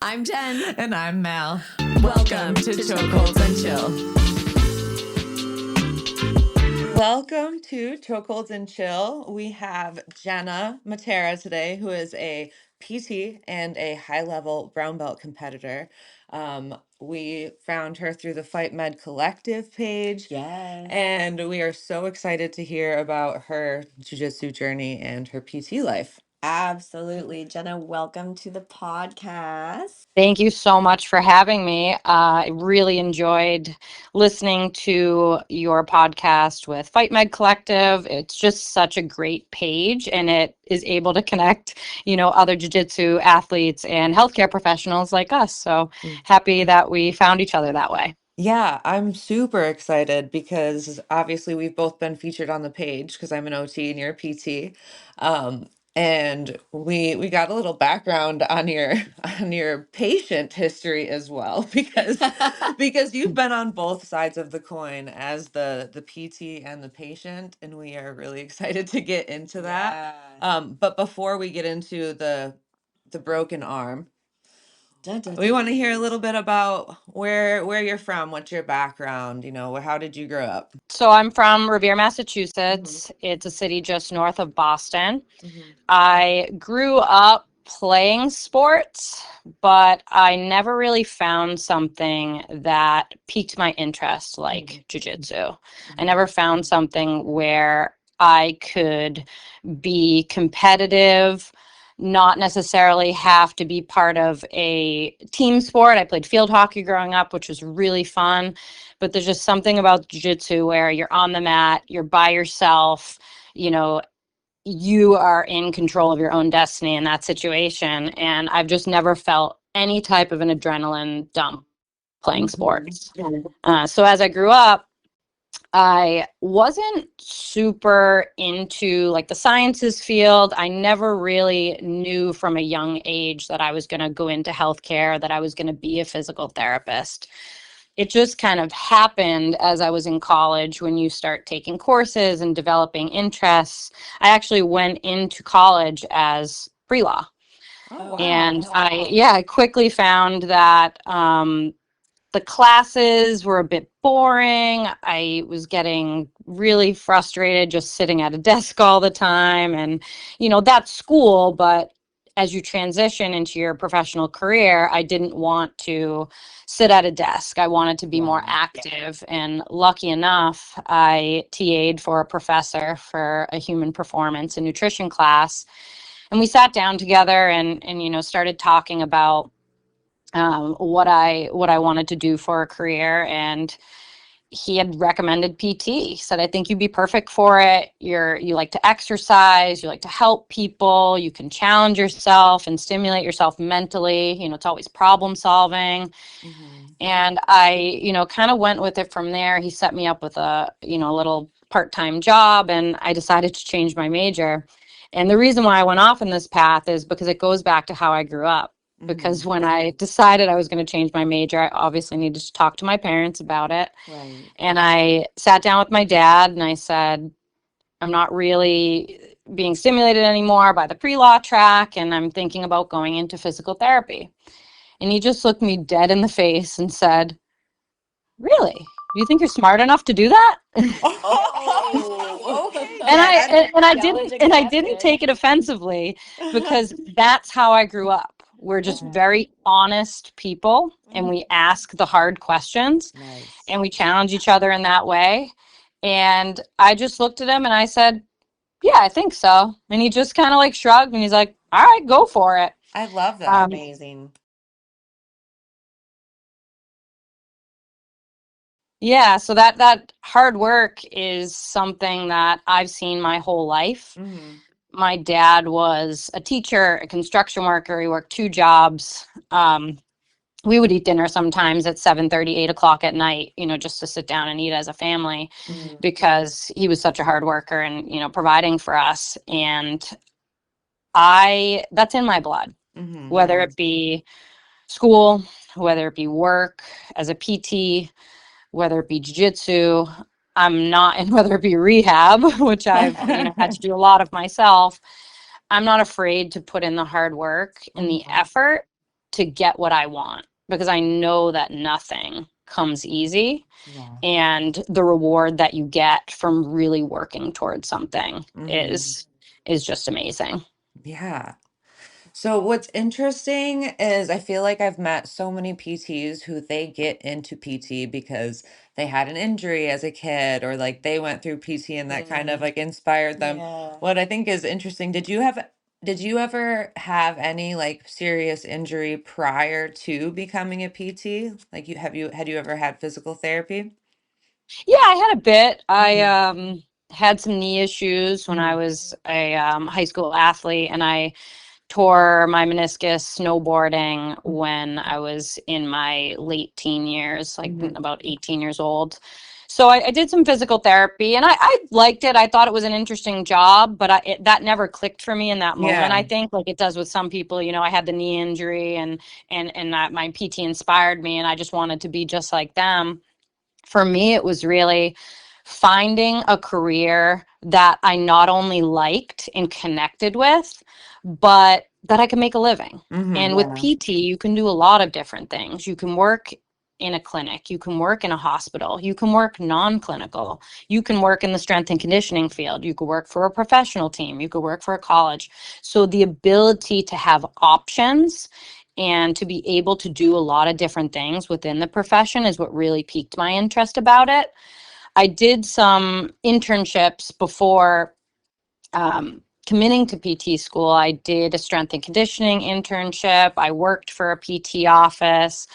I'm Jen. And I'm Mel. Welcome to Chokeholds and Chill. Welcome to Chokeholds and Chill. We have Jenna Mattera today, who is a PT and a high-level brown belt competitor. We found her through the Fight Med Collective page. Yes. And we are so excited to hear about her jiu-jitsu journey and her PT life. Absolutely. Jenna, welcome to the podcast. Thank you so much for having me. I really enjoyed listening to your podcast with Fight Med Collective. It's just such a great page, and it is able to connect, other jiu-jitsu athletes and healthcare professionals like us. So happy that we found each other that way. Yeah, I'm super excited because obviously we've both been featured on the page because I'm an OT and you're a PT. And we got a little background on your on your patient history as well because you've been on both sides of the coin as the PT and the patient, and we are really excited to get into that. But before we get into the broken arm, we want to hear a little bit about where you're from, what's your background, how did you grow up? So I'm from Revere, Massachusetts. It's a city just north of Boston. I grew up playing sports, but I never really found something that piqued my interest like jiu-jitsu. I never found something where I could be competitive, not necessarily have to be part of a team sport. I played field hockey growing up, which was really fun, but there's just something about jiu-jitsu where you're on the mat, you're by yourself, you are in control of your own destiny in that situation. And I've just never felt any type of an adrenaline dump playing sports. So as I grew up, I wasn't super into like the sciences field. I never really knew from a young age that I was going to go into healthcare, that I was going to be a physical therapist. It just kind of happened as I was in college when you start taking courses and developing interests. I actually went into college as pre-law. Oh, wow. And I quickly found that the classes were a bit boring. I was getting really frustrated just sitting at a desk all the time. And, that's school, but as you transition into your professional career, I didn't want to sit at a desk. I wanted to be more active. And lucky enough, I TA'd for a professor for a human performance and nutrition class. And we sat down together and started talking about what I wanted to do for a career, and he had recommended PT. He said, I think you'd be perfect for it. You like to exercise, you like to help people, you can challenge yourself and stimulate yourself mentally. It's always problem solving. And I, kind of went with it from there. He set me up with a little part-time job, and I decided to change my major. And the reason why I went off in this path is because it goes back to how I grew up. Because when I decided I was going to change my major, I obviously needed to talk to my parents about it. And I sat down with my dad and I said, I'm not really being stimulated anymore by the pre-law track, and I'm thinking about going into physical therapy. And he just looked me dead in the face and said, really? Do you think you're smart enough to do that? And I didn't take it offensively, because that's how I grew up. We're just very honest people, and we ask the hard questions, and we challenge each other in that way. And I just looked at him and I said, yeah, I think so. And he just kind of like shrugged and he's like, all right, go for it. I love that. Amazing. Yeah, so that hard work is something that I've seen my whole life. My dad was a teacher, a construction worker. He worked 2 jobs. We would eat dinner sometimes at 7:30, 8 o'clock at night, just to sit down and eat as a family, because he was such a hard worker and, providing for us. And that's in my blood, whether it be school, whether it be work as a PT, whether it be jiu-jitsu. I'm not, and whether it be rehab, which I've had to do a lot of myself. I'm not afraid to put in the hard work and the effort, to get what I want, because I know that nothing comes easy, Yeah. and the reward that you get from really working towards something is just amazing. Yeah. So what's interesting is I feel like I've met so many PTs who they get into PT because they had an injury as a kid, or like they went through PT and that kind of like inspired them. Yeah. What I think is interesting, did you ever have any like serious injury prior to becoming a PT? Like had you ever had physical therapy? Yeah, I had a bit. I Mhm. had some knee issues when I Mhm. was a high school athlete, and I tore my meniscus snowboarding when I was in my late teen years, like Mhm. about 18 years old. So I did some physical therapy, and I liked it. I thought it was an interesting job, but that never clicked for me in that moment. Yeah. I think, like it does with some people. I had the knee injury, and that my PT inspired me, and I just wanted to be just like them. For me, it was really finding a career that I not only liked and connected with, but that I could make a living. And with Yeah. PT, you can do a lot of different things. You can work in a clinic, you can work in a hospital, you can work non-clinical, you can work in the strength and conditioning field, you could work for a professional team, you could work for a college. So the ability to have options and to be able to do a lot of different things within the profession is what really piqued my interest about it. I did some internships before committing to PT school. I did a strength and conditioning internship. I worked for a PT office.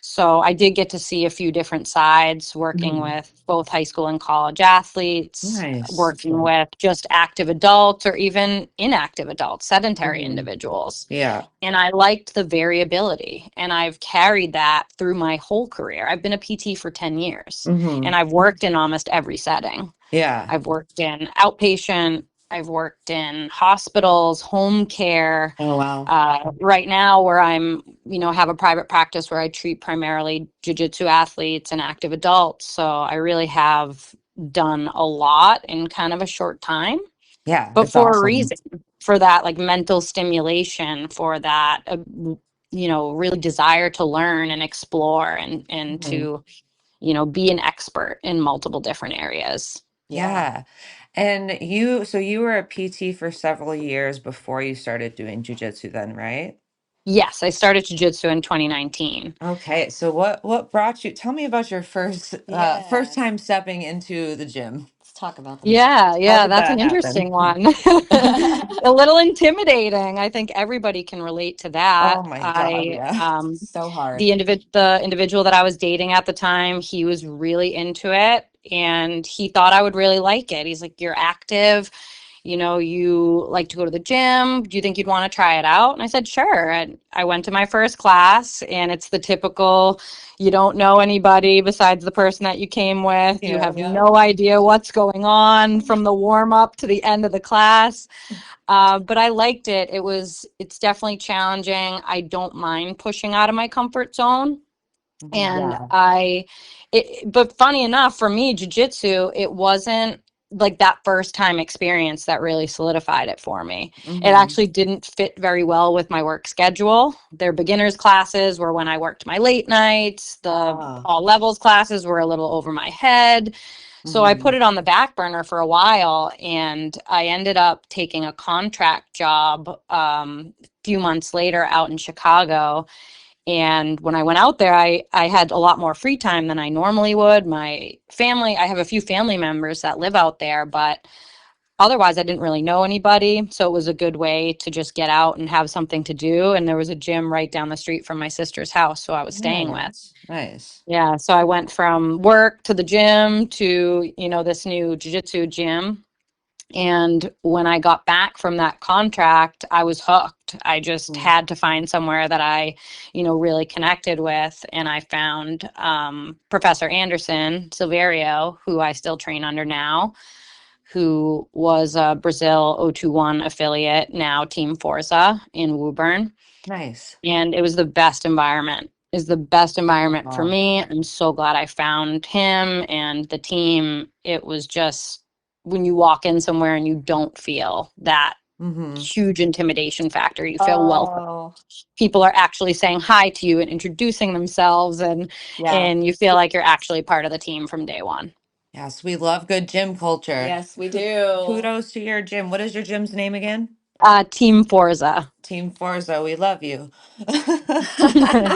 So I did get to see a few different sides, working Mhm. with both high school and college athletes, Nice. working with just active adults or even inactive adults, sedentary Mhm. individuals. Yeah. And I liked the variability. And I've carried that through my whole career. I've been a PT for 10 years and Mhm. I've worked in almost every setting. Yeah. I've worked in outpatient, I've worked in hospitals, home care. Oh wow. Right now, where have a private practice where I treat primarily jiu-jitsu athletes and active adults. So I really have done a lot in kind of a short time, Yeah, but it's for a awesome. reason, for that like mental stimulation, for that, really desire to learn and explore and Mhm. to, be an expert in multiple different areas. Yeah. Yeah. And so you were a PT for several years before you started doing jujitsu then, right? Yes, I started jiu-jitsu in 2019. Okay. So what brought you, tell me about your first Yeah. time stepping into the gym. Let's talk about them. Yeah, How yeah, did that's that an happen? interesting one. A little intimidating. I think everybody can relate to Oh that. my God, yeah. So hard. The individual that I was dating at the time, he was really into it and he thought I would really like it. He's like, "You're active, you like to go to the gym. Do you think you'd want to try it out?" And I said, "Sure." And I went to my first class, and it's the typical, you don't know anybody besides the person that you came with. You Yeah. have Yep. no idea what's going on from the warm up to the end of the class. But I liked it. It's definitely challenging. I don't mind pushing out of my comfort zone. Mhm. And Yeah. but funny enough, for me, jujitsu, it wasn't like that first time experience that really solidified it for me. It Mhm. actually didn't fit very well with my work schedule. Their beginners classes were when I worked my late nights. The Ah. all levels classes were a little over my head. So I put Mhm. it on the back burner for a while, and I ended up taking a contract job a few months later out in Chicago. And when I went out there, I had a lot more free time than I normally would. I have a few family members that live out there, but otherwise I didn't really know anybody. So it was a good way to just get out and have something to do. And there was a gym right down the street from my sister's house, so I was staying with. Nice. Nice. Yeah, so I went from work to the gym to, this new jiu-jitsu gym. And when I got back from that contract, I was hooked. I just Mhm. had to find somewhere that I, really connected with. And I found Professor Anderson Silverio, who I still train under now, who was a Brazil 021 affiliate, now Team Forza in Woburn. Nice. And it was the best environment. Is the best environment for Wow. me. I'm so glad I found him and the team. It was just when you walk in somewhere and you don't feel that Mm-hmm. huge intimidation factor. You feel welcome. Oh, People are actually saying hi to you and introducing themselves, and yeah. you feel like you're actually part of the team from day one. Yes, we love good gym culture. Yes, we do. Kudos to your gym. What is your gym's name again? Team Forza. Team Forza. We love you.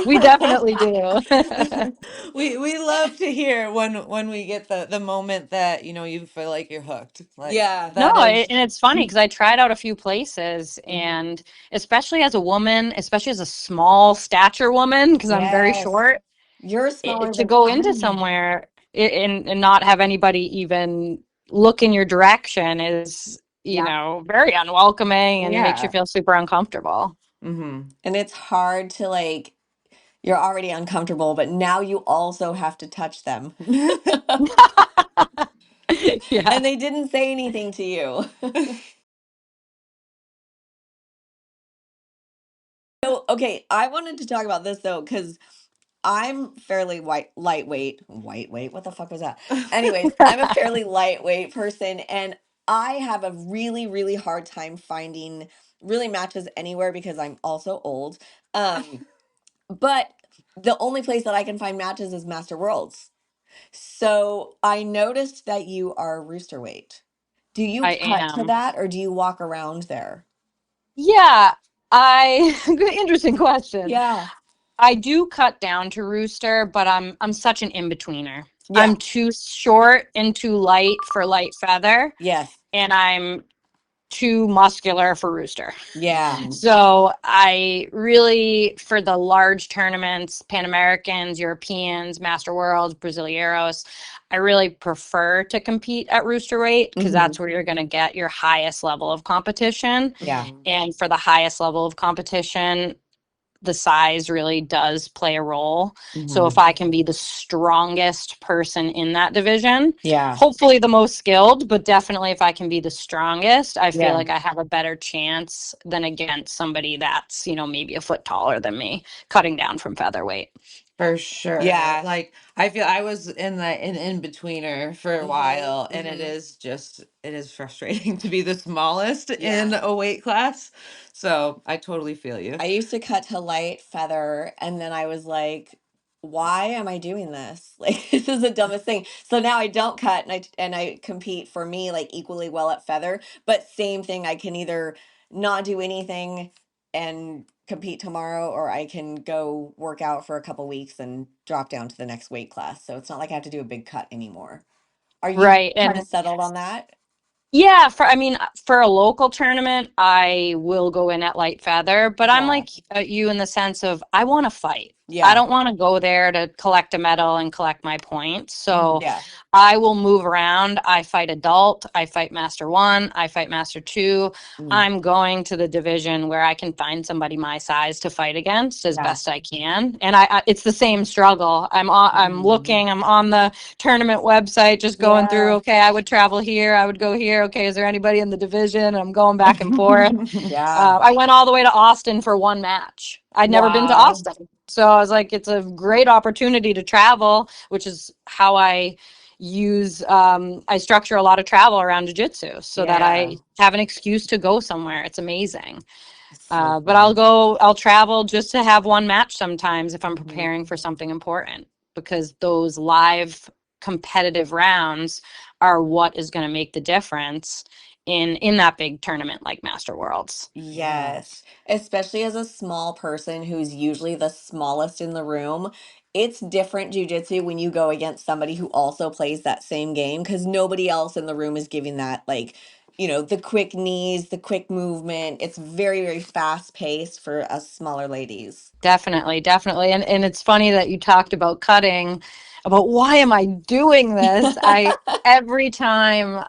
We definitely do. We love to hear when we get the moment that you feel like you're hooked. Like Yeah. No, that is. and it's funny because I tried out a few places, Mhm. and especially as a woman, especially as a small stature woman, because I'm very Yes. short, You're smaller to than go I into am. somewhere and not have anybody even look in your direction is, Yeah. very unwelcoming and makes you Yeah. feel super uncomfortable. Mm-hmm. And it's hard to like, you're already uncomfortable, but now you also have to touch them. Yeah. And they didn't say anything to you. So, okay, I wanted to talk about this though, because I'm fairly white weight. What the fuck was that? Anyways, I'm a fairly lightweight person, and I have a really, really hard time finding really matches anywhere because I'm also old. Um, but the only place that I can find matches is Master Worlds. So I noticed that you are rooster weight. Do you I cut to am. that or do you walk around there? Yeah, good, interesting question. Yeah. I do cut down to rooster, but I'm such an in-betweener. Yeah. I'm too short and too light for light feather, Yes. and I'm too muscular for rooster. Yeah. So I really, for the large tournaments, Pan Americans, Europeans, Master Worlds, Brasileiros, I really prefer to compete at rooster weight because Hmm. that's where you're going to get your highest level of competition. Yeah. And for the highest level of competition, the size really does play a role. So if Mm-hmm. I can be the strongest person in that division, Yeah. hopefully the most skilled, but definitely if I can be the strongest, I feel Yeah. like I have a better chance than against somebody that's, maybe a foot taller than me, cutting down from featherweight. For sure. Yeah. Like I feel I was in in-betweener for a Hmm. while, and Hmm. it is frustrating to be the smallest Yeah. in a weight class. So I totally feel I you. used to cut to light feather and then I was like, why am I doing this? Like this is the dumbest thing. So now I don't cut and I compete for me like equally well at feather, but same thing, I can either not do anything and compete tomorrow or I can go work out for a couple weeks and drop down to the next weight class. So it's not like I have to do a big cut anymore. Are you Right. kind of And settled on that? yeah, for a local tournament, I will go in at light feather, but I'm Yeah. like you in the sense of I want to fight. I Yeah. don't want to go there to collect a medal and collect my points. Mhm. So Yeah. I will move around. I fight adult, I fight master 1, I fight master 2. Mm. I'm going to the division where I can find somebody my size to fight against as Yeah. best I can. And it's the same struggle. Mhm. I'm on the tournament website, just going through, Yeah. okay, I would travel here, I would go here. Okay, is there anybody in the division? I'm going back and forth. Yeah. I went all the way to Austin for one match. I'd never been to Wow. Austin. So I was like, it's a great opportunity to travel, which is how I structure a lot of travel around jiu-jitsu so that Yeah. I have an excuse to go somewhere. It's amazing. It's so But fun. I'll travel just to have one match sometimes if I'm Mhm. preparing for something important, because those live competitive rounds are what is going to make the difference in that big tournament like Master Worlds. Yes. Especially as a small person who's usually the smallest in the room. It's different jujitsu when you go against somebody who also plays that same game because nobody else in the room is giving that, like, the quick knees, the quick movement. It's very, very fast paced for us smaller ladies. Definitely, definitely. And it's funny that you talked about cutting, about why am I doing this? I Every time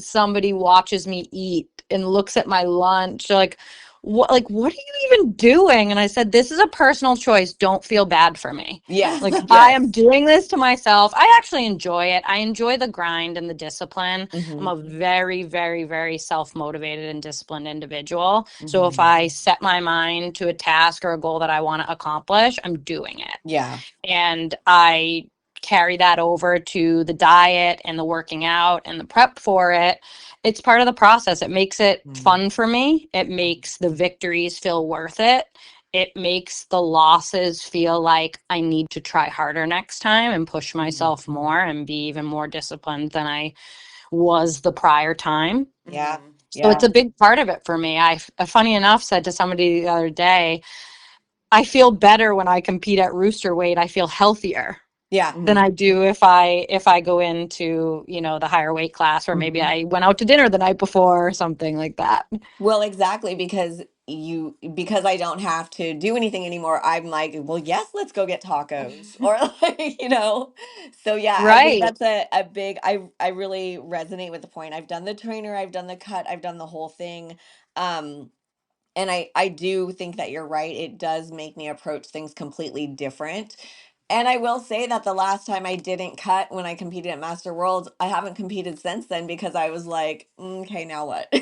somebody watches me eat and looks at my lunch, they're like what are you even doing? And I said, this is a personal choice. Don't feel bad for me. Yes. Like I am Yes. doing this to myself. I actually enjoy it. I enjoy the grind and the discipline. I'm Hmm. a very, very, very self-motivated and disciplined individual. So if Mhm. I set my mind to a task or a goal that I want to accomplish, I'm doing it. Yeah. And I carry that over to the diet and the working out and the prep for it. It's part of the process. It makes it Mm. fun for me. It makes the victories feel worth it. It makes the losses feel like I need to try harder next time and push Mhm. myself more and be even more disciplined than I was the prior time. Yeah. Mhm. So it's Yeah. a big part of it for me. Funny enough, said to somebody the other day, I feel better when I compete at rooster weight. I feel healthier Yeah. than Mhm. I do if I go into, the higher weight class, or maybe Mhm. I went out to dinner the night before or something like that. Well, exactly, because I don't have to do anything anymore. I'm like, well, yes, let's go get tacos or like, So yeah, I think Right. that's a big I really resonate with the point. I've done the trainer, I've done the cut, I've done the whole thing. Um and I do think that you're right. It does make me approach things completely different. And I will say that the last time I didn't cut when I competed at Master Worlds, I haven't competed since then because I was like, okay, now what?"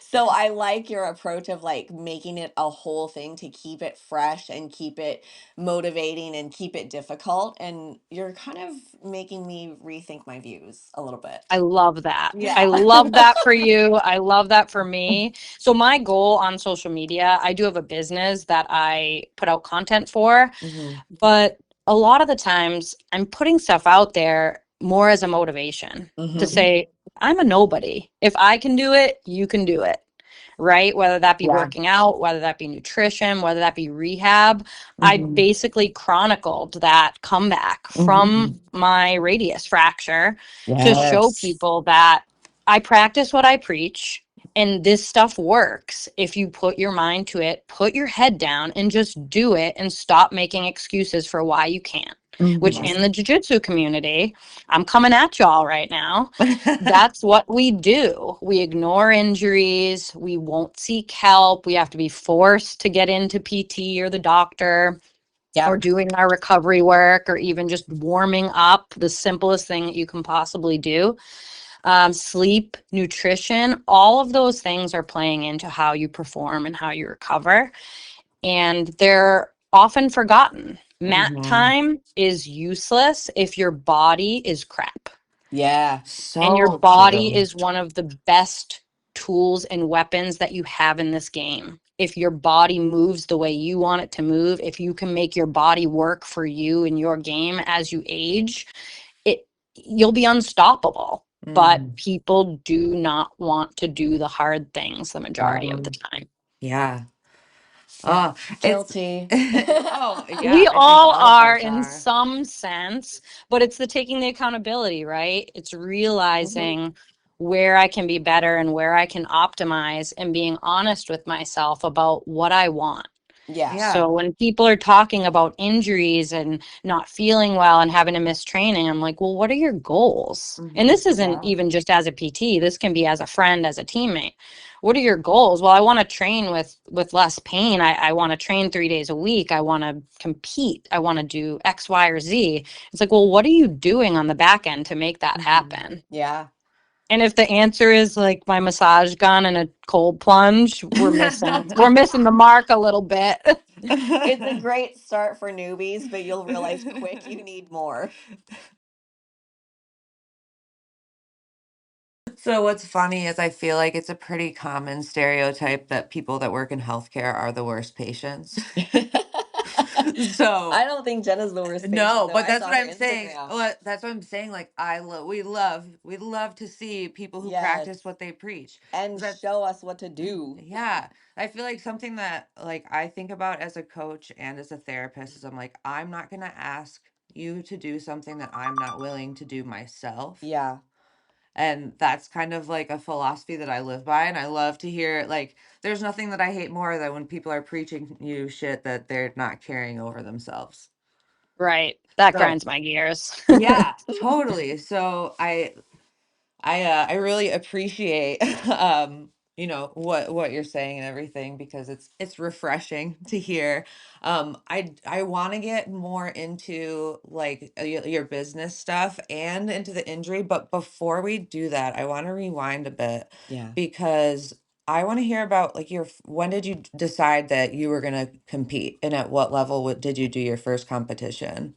So I like your approach of like making it a whole thing to keep it fresh and keep it motivating and keep it difficult. And you're kind of making me rethink my views a little bit. I love that. I Yeah. love that for you. I love that for me. So my goal on social media, I do have a business that I put out content for, Mhm. but a lot of the times I'm putting stuff out there more as a motivation to Hmm. say, I'm a nobody. If I can do it, you can do it. Right? Whether that be Yeah. working out, whether that be nutrition, whether that be rehab. I Hmm. basically chronicled that comeback Hmm. from my radius fracture to show Yes. people that I practice what I preach. And this stuff works if you put your mind to it, put your head down and just do it and stop making excuses for why you can't. Which Hmm. in the jiu-jitsu community, I'm coming at y'all right now. That's what we do. We ignore injuries. We won't seek help. We have to be forced to get into PT or the doctor or Yep. doing our recovery work or even just warming up, the simplest thing that you can possibly do. Sleep, nutrition, all of those things are playing into how you perform and how you recover. And they're often forgotten. Mat Mhm. time is useless if your body is crap. Yeah. And your So body true. is one of the best tools and weapons that you have in this game. If your body moves the way you want it to move, if you can make your body work for you in your game as you age, it you'll be unstoppable. But Mhm. people do not want to do the hard things the majority of the Um, time. Yeah. yeah. Oh, it's Guilty. oh, yeah, We I think all all of are us in are. some sense, but it's the taking the accountability, right? It's Hmm. realizing where I can be better and where I can optimize and being honest with myself about what I want. Yeah. Yeah. So when people are talking about injuries and not feeling well and having to miss training, I'm like, well, what are your goals? And Mhm. this isn't Yeah. even just as a PT. This can be as a friend, as a teammate. What are your goals? Well, I want to train with less pain. I want to train 3 days a week. I want to compete. I want to do X, Y, or Z. It's like, well, what are you doing on the back end to make that Mhm. happen? Yeah. And if the answer is like my massage gun and a cold plunge, we're missing the mark a little bit. It's a great start for newbies, but you'll realize quick you need more. So what's funny is I feel like it's a pretty common stereotype that people that work in healthcare are the worst patients. So I don't think Jenna's the worst patient no, though. but I that's saw what her I'm saying. Instagram. That's what I'm saying. Like we love to see people who Yes. practice what they preach. And 'Cause that's show us what to do. yeah. I feel like something that like I think about as a coach and as a therapist is I'm like, I'm not gonna ask you to do something that I'm not willing to do myself. Yeah. And that's kind of like a philosophy that I live by. And I love to hear like there's nothing that I hate more than when people are preaching you shit that they're not carrying over themselves. Right. That So grinds my gears. yeah, totally. So I really appreciate what you're saying and everything because it's refreshing to hear. I want to get more into like your business stuff and into the injury, but before we do that, I want to rewind a bit Yeah. because I want to hear about like when did you decide that you were going to compete and at what level did you do your first competition?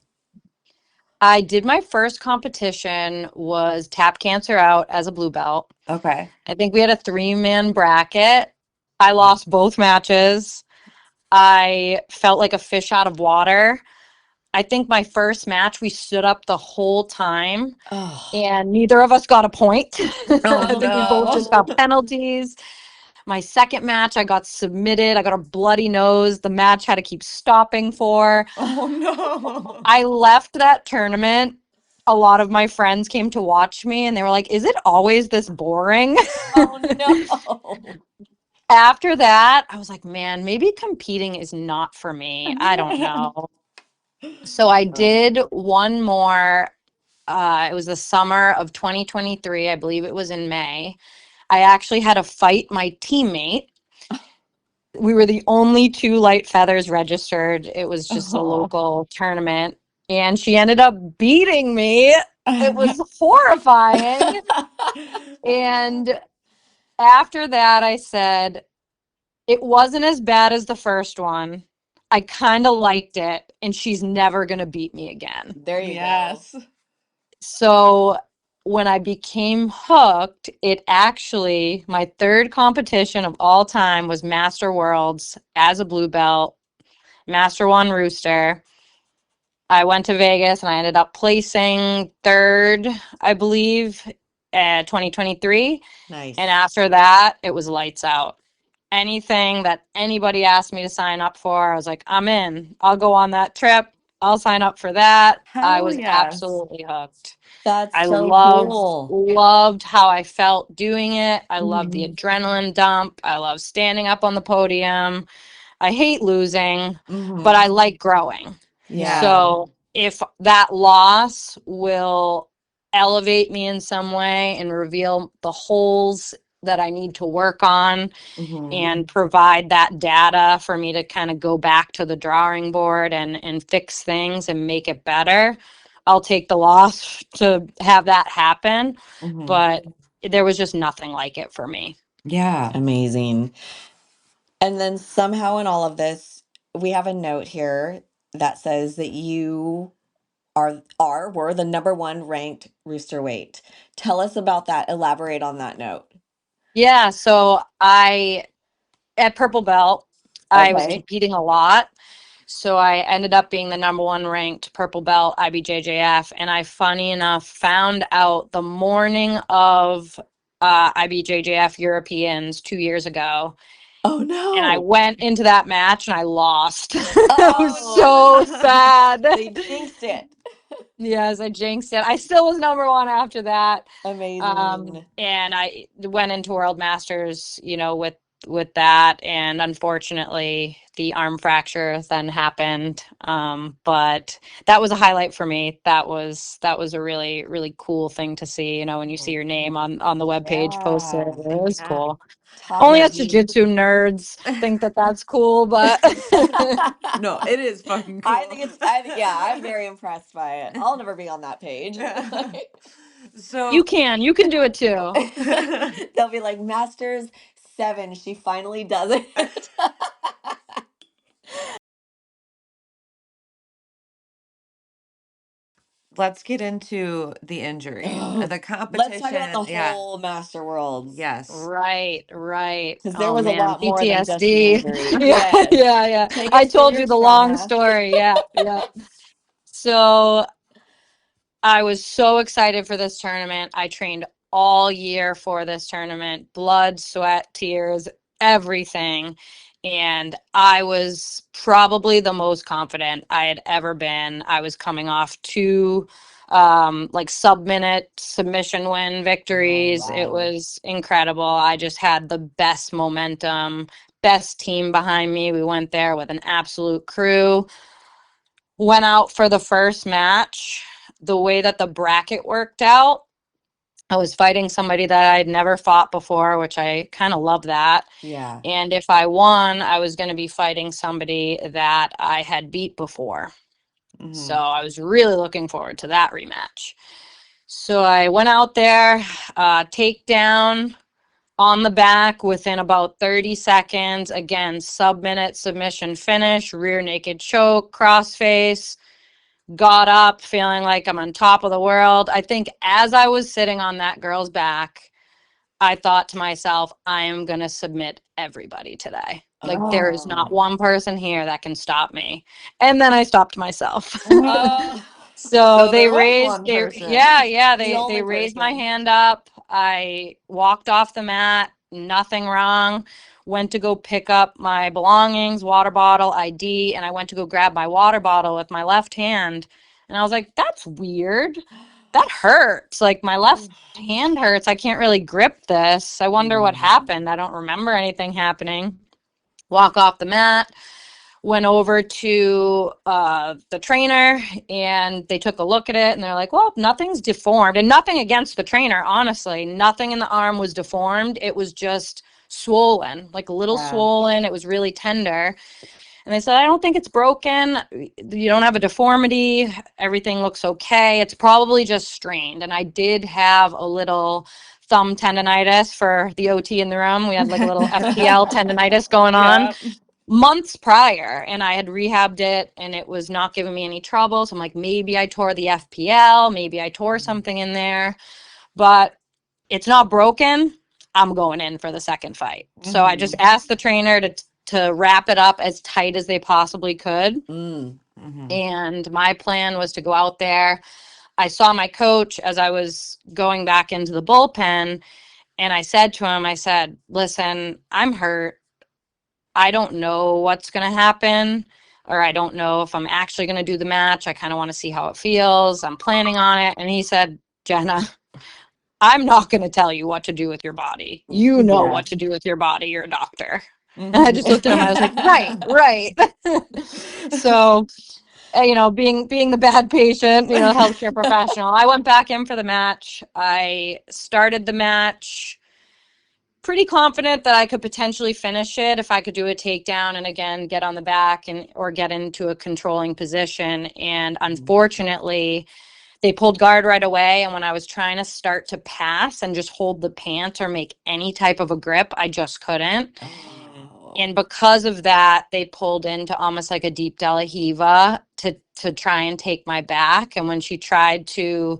I did my first competition was tap cancer out as a blue belt. Okay. I think we had a 3-man bracket. I lost both matches. I felt like a fish out of water. I think my first match, we stood up the whole time Oh, and neither of us got a point. oh I think we both just got no. penalties. My second match, I got submitted. I got a bloody nose. The match had to keep stopping for. Oh no. I left that tournament. A lot of my friends came to watch me and they were like, "Is it always this boring?" Oh no. After that, I was like, man, maybe competing is not for me. I don't know. So I did one more. It was the summer of 2023. I believe it was in May. I actually had to fight my teammate. We were the only 2 light feathers registered. It was just a Oh. local tournament. And she ended up beating me. It was horrifying. And after that, I said, it wasn't as bad as the first one. I kind of liked it, and she's never going to beat me again. There you go. Yes. So when I became hooked, it actually, my third competition of all time was Master Worlds as a blue belt, Master One Rooster. I went to Vegas and I ended up placing third, I believe, at 2023. Nice. And after that, it was lights out. Anything that anybody asked me to sign up for, I was like, I'm in. I'll go on that trip. I'll sign up for that. I Hell was yes. absolutely hooked. That's I so loved cool. loved how I felt doing it. I loved the Mhm. adrenaline dump. I love standing up on the podium. I hate losing, but Mhm. I like growing. Yeah. Yeah. So if that loss will elevate me in some way and reveal the holes that I need to work on Mhm. and provide that data for me to kind of go back to the drawing board and fix things and make it better, I'll take the loss to have that happen. Mhm. But there was just nothing like it for me. Yeah. Amazing. And then somehow in all of this, we have a note here that says that you were the number one ranked rooster weight. Tell us about that. Elaborate on that note. Yeah, so I at purple belt, I was Okay. competing a lot. So I ended up being the number one ranked purple belt IBJJF. And I, funny enough, found out the morning of IBJJF Europeans 2 years ago. Oh And I no. went into that match and I lost. It was so Oh, sad. they jinxed it. Yes, I jinxed it. I still was number one after that. Amazing. And I went into World Masters, with that, and unfortunately, the arm fracture then happened. But that was a highlight for me. That was a really really cool thing to see. When you see your name on the web page posted, Yeah. it was Yeah. cool. Top Only us notch. jiu-jitsu nerds think that that's cool, but No, it is fucking I cool. think yeah, I'm very impressed by it. I'll never be on that page. you So, can do it too. They'll be like, Masters 7, she finally does it. let's get into the injury. Ugh. The Let's talk about the competition. Yeah. whole Master Worlds. Yes. Right, right. Because there Oh was a man, lot more than just the PTSD. injury. Yeah, Yes. yeah, yeah. Take I us through told your you the long trauma. story. Yeah, yeah. So I was so excited for this tournament. I trained all year for this tournament, blood, sweat, tears, everything. And I was probably the most confident I had ever been. I was coming off 2 like sub-minute submission win Oh, victories. It wow. was incredible. I just had the best momentum, best team behind me. We went there with an absolute crew. Went out for the first match. The way that the bracket worked out, I was fighting somebody that I'd never fought before, which I kind of love that. Yeah. And if I won, I was going to be fighting somebody that I had beat before. So Hmm. I was really looking forward to that rematch. So I went out there, takedown on the back within about 30 seconds. Again, sub-minute submission finish, rear naked choke, crossface. got up feeling like I'm on top of the world. I think as I was sitting on that girl's back, I thought to myself, I am going to submit everybody today. Like, there is not Oh. one person here that can stop me. And then I stopped myself. Oh. So So they there was raised, one they, person. yeah, The they only raised my person. hand up. I walked off the mat, nothing wrong. Went to go pick up my belongings, water bottle, ID, and I went to go grab my water bottle with my left hand. And I was like, that's weird. That hurts. Like, my left hand hurts. I can't really grip this. I wonder what Mm. happened. I don't remember anything happening. Walk off the mat, went over to the trainer, and they took a look at it, and they're like, well, nothing's deformed. And nothing against the trainer, honestly. Nothing in the arm was deformed. It was just swollen, like a little Yeah. swollen. It was really tender. And they said, I don't think it's broken. You don't have a deformity. Everything looks okay. It's probably just strained. And I did have a little thumb tendonitis for the OT in the room. We had like a little FPL tendonitis going on Yeah. months prior, and I had rehabbed it and it was not giving me any trouble. So I'm like, maybe I tore the FPL, maybe I tore something in there, but it's not broken. I'm going in for the second fight. So I just Mhm. asked the trainer to wrap it up as tight as they possibly could. Mm. And my plan was to go out there. I saw my coach as I was going back into the bullpen, and I said to him, I said, listen, I'm hurt. I don't know what's going to happen, or I don't know if I'm actually going to do the match. I kind of want to see how it feels. I'm planning on it. And he said, Jenna, I'm not going to tell you what to do with your body. You know Yeah. what to do with your body. You're a doctor. And I Mhm. just looked at him. I was like, right, right. So, being the bad patient, healthcare professional, I went back in for the match. I started the match pretty confident that I could potentially finish it if I could do a takedown and again get on the back and or get into a controlling position. And unfortunately, they pulled guard right away. And when I was trying to start to pass and just hold the pant or make any type of a grip, I just couldn't. Oh. And because of that, they pulled into almost like a deep De La Hiva to try and take my back. And when she tried to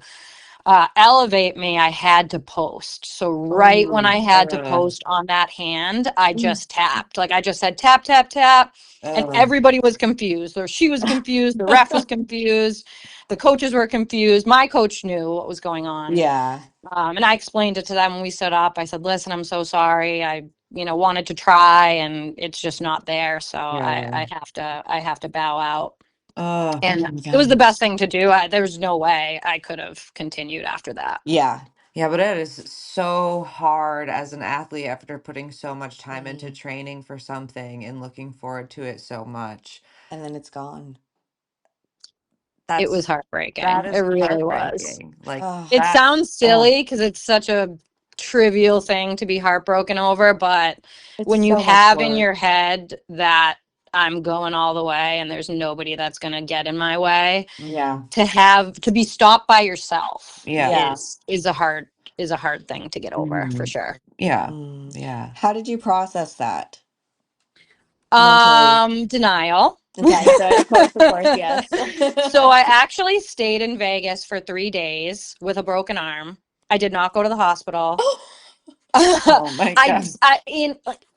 elevate me, I had to post. So right when I Oh. had to post on that hand, I just tapped. Like, I just said tap, tap, tap. And Oh. everybody was confused. Or she was confused. The ref was confused. The coaches were confused. My coach knew what was going on. Yeah. And I explained it to them when we stood up. I said, listen, I'm so sorry. I, wanted to try and it's just not there. So Yeah. I have to bow out. Oh, And Oh my it was the God. best thing to do. There was no way I could have continued after that. Yeah. yeah, but it is so hard as an athlete after putting so much time into Mm. training for something and looking forward to it so much. And then it's gone. It was That's that heartbreaking. It is really was. heartbreaking. Like Oh. It that. sounds Oh, silly because it's such a trivial thing to be heartbroken over, but It's when you so much have in your work. head that I'm going all the way and there's nobody that's going to get in my way, Yeah. to be stopped by yourself yeah. Yeah. is a hard thing to get over for Mhm. sure. Yeah. Mm. Yeah. How did you process that mentally? Denial. Okay, good. Of course, yes. So I actually stayed in Vegas for 3 days with a broken arm. I did not go to the hospital. Oh my God.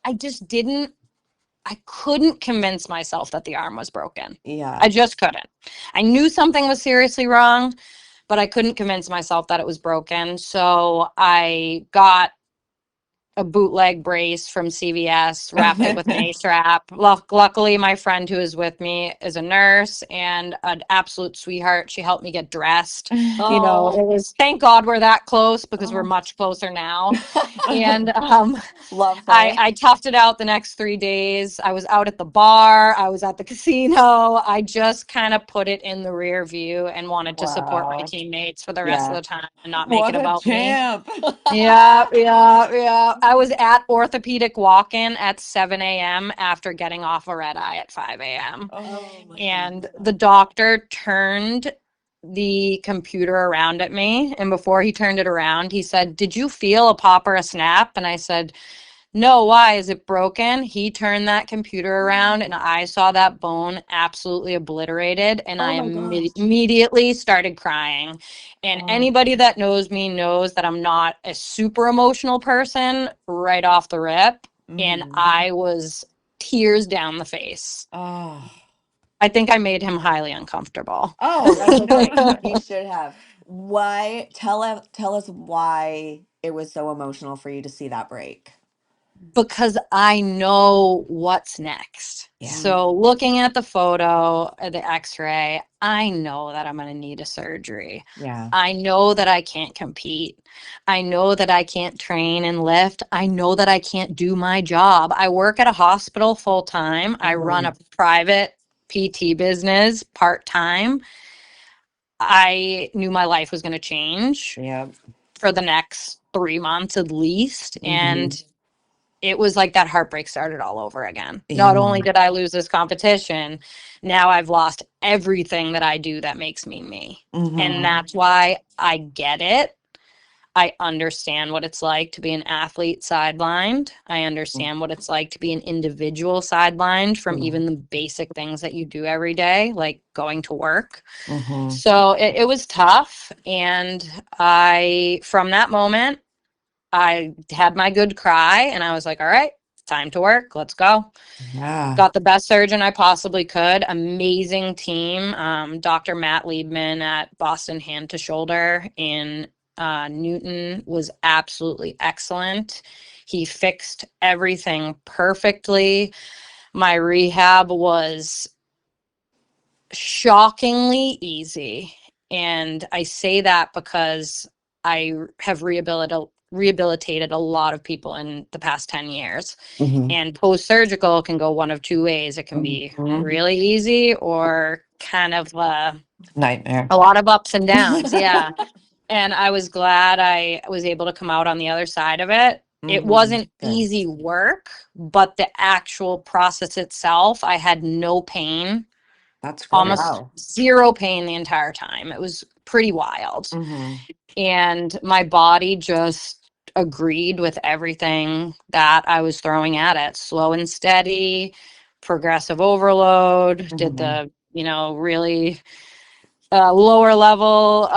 I just didn't. I couldn't convince myself that the arm was broken. I Yeah. just couldn't. I knew something was seriously wrong, but I couldn't convince myself that it was broken. So I got a bootleg brace from CVS, wrapped it with an ace wrap. Luckily, my friend who is with me is a nurse and an absolute sweetheart. She helped me get dressed. It Oh. was, thank God we're that close because we're Oh. much closer now. And Love I, Faye. I toughed it out the next 3 days. I was out at the bar. I was at the casino. I just kind of put it in the rear view and wanted to support my Wow. teammates for the rest of Yeah. the time and not make it What a about me. champ. Yeah, yeah, yeah. I was at orthopedic walk-in at 7 a.m. after getting off a red eye at 5 a.m. Oh my And the God. doctor turned the computer around at me. And before he turned it around, he said, did you feel a pop or a snap? And I said, No, why? Is it broken? He turned that computer around and I saw that bone absolutely obliterated and Oh I my gosh. immediately started crying. And Oh. anybody that knows me knows that I'm not a super emotional person right off the rip. And Mhm. I was tears down the face. Oh. I think I made him highly uncomfortable. Oh, That's no. okay. You should have. Why? Tell us why it was so emotional for you to see that break. Because I know what's next. Yeah. So looking at the photo, the x-ray, I know that I'm going to need a surgery. Yeah. I know that I can't compete. I know that I can't train and lift. I know that I can't do my job. I work at a hospital full time. I run a private PT business part time. I knew my life was going to change Yeah. for the next 3 months at least. Mhm. And it was like that heartbreak started all over again. Not Yeah. only did I lose this competition, now I've lost everything that I do that makes me me. And Mhm. that's why I get it. I understand what it's like to be an athlete sidelined. I understand what it's like to be an individual sidelined from even the basic things that you do every day, like going to work. Mhm. So it was tough. And from that moment, I had my good cry and I was like, all right, time to work. Let's go. Yeah. Got the best surgeon I possibly could. Amazing team. Dr. Matt Liebman at Boston Hand to Shoulder in Newton was absolutely excellent. He fixed everything perfectly. My rehab was shockingly easy. And I say that because I have rehabilitated a lot of people in the past 10 years. Mhm. And post surgical can go one of two ways. It can be Mhm. really easy or kind of Nightmare. a lot of ups and downs. Yeah. And I was glad I was able to come out on the other side of it. It Mhm. wasn't Good. easy work, but the actual process itself, I had no pain, That's great. almost Wow. zero pain the entire time. It was pretty wild. Mhm. And my body just agreed with everything that I was throwing at it. Slow and steady, progressive overload, did Mhm. the, really lower level,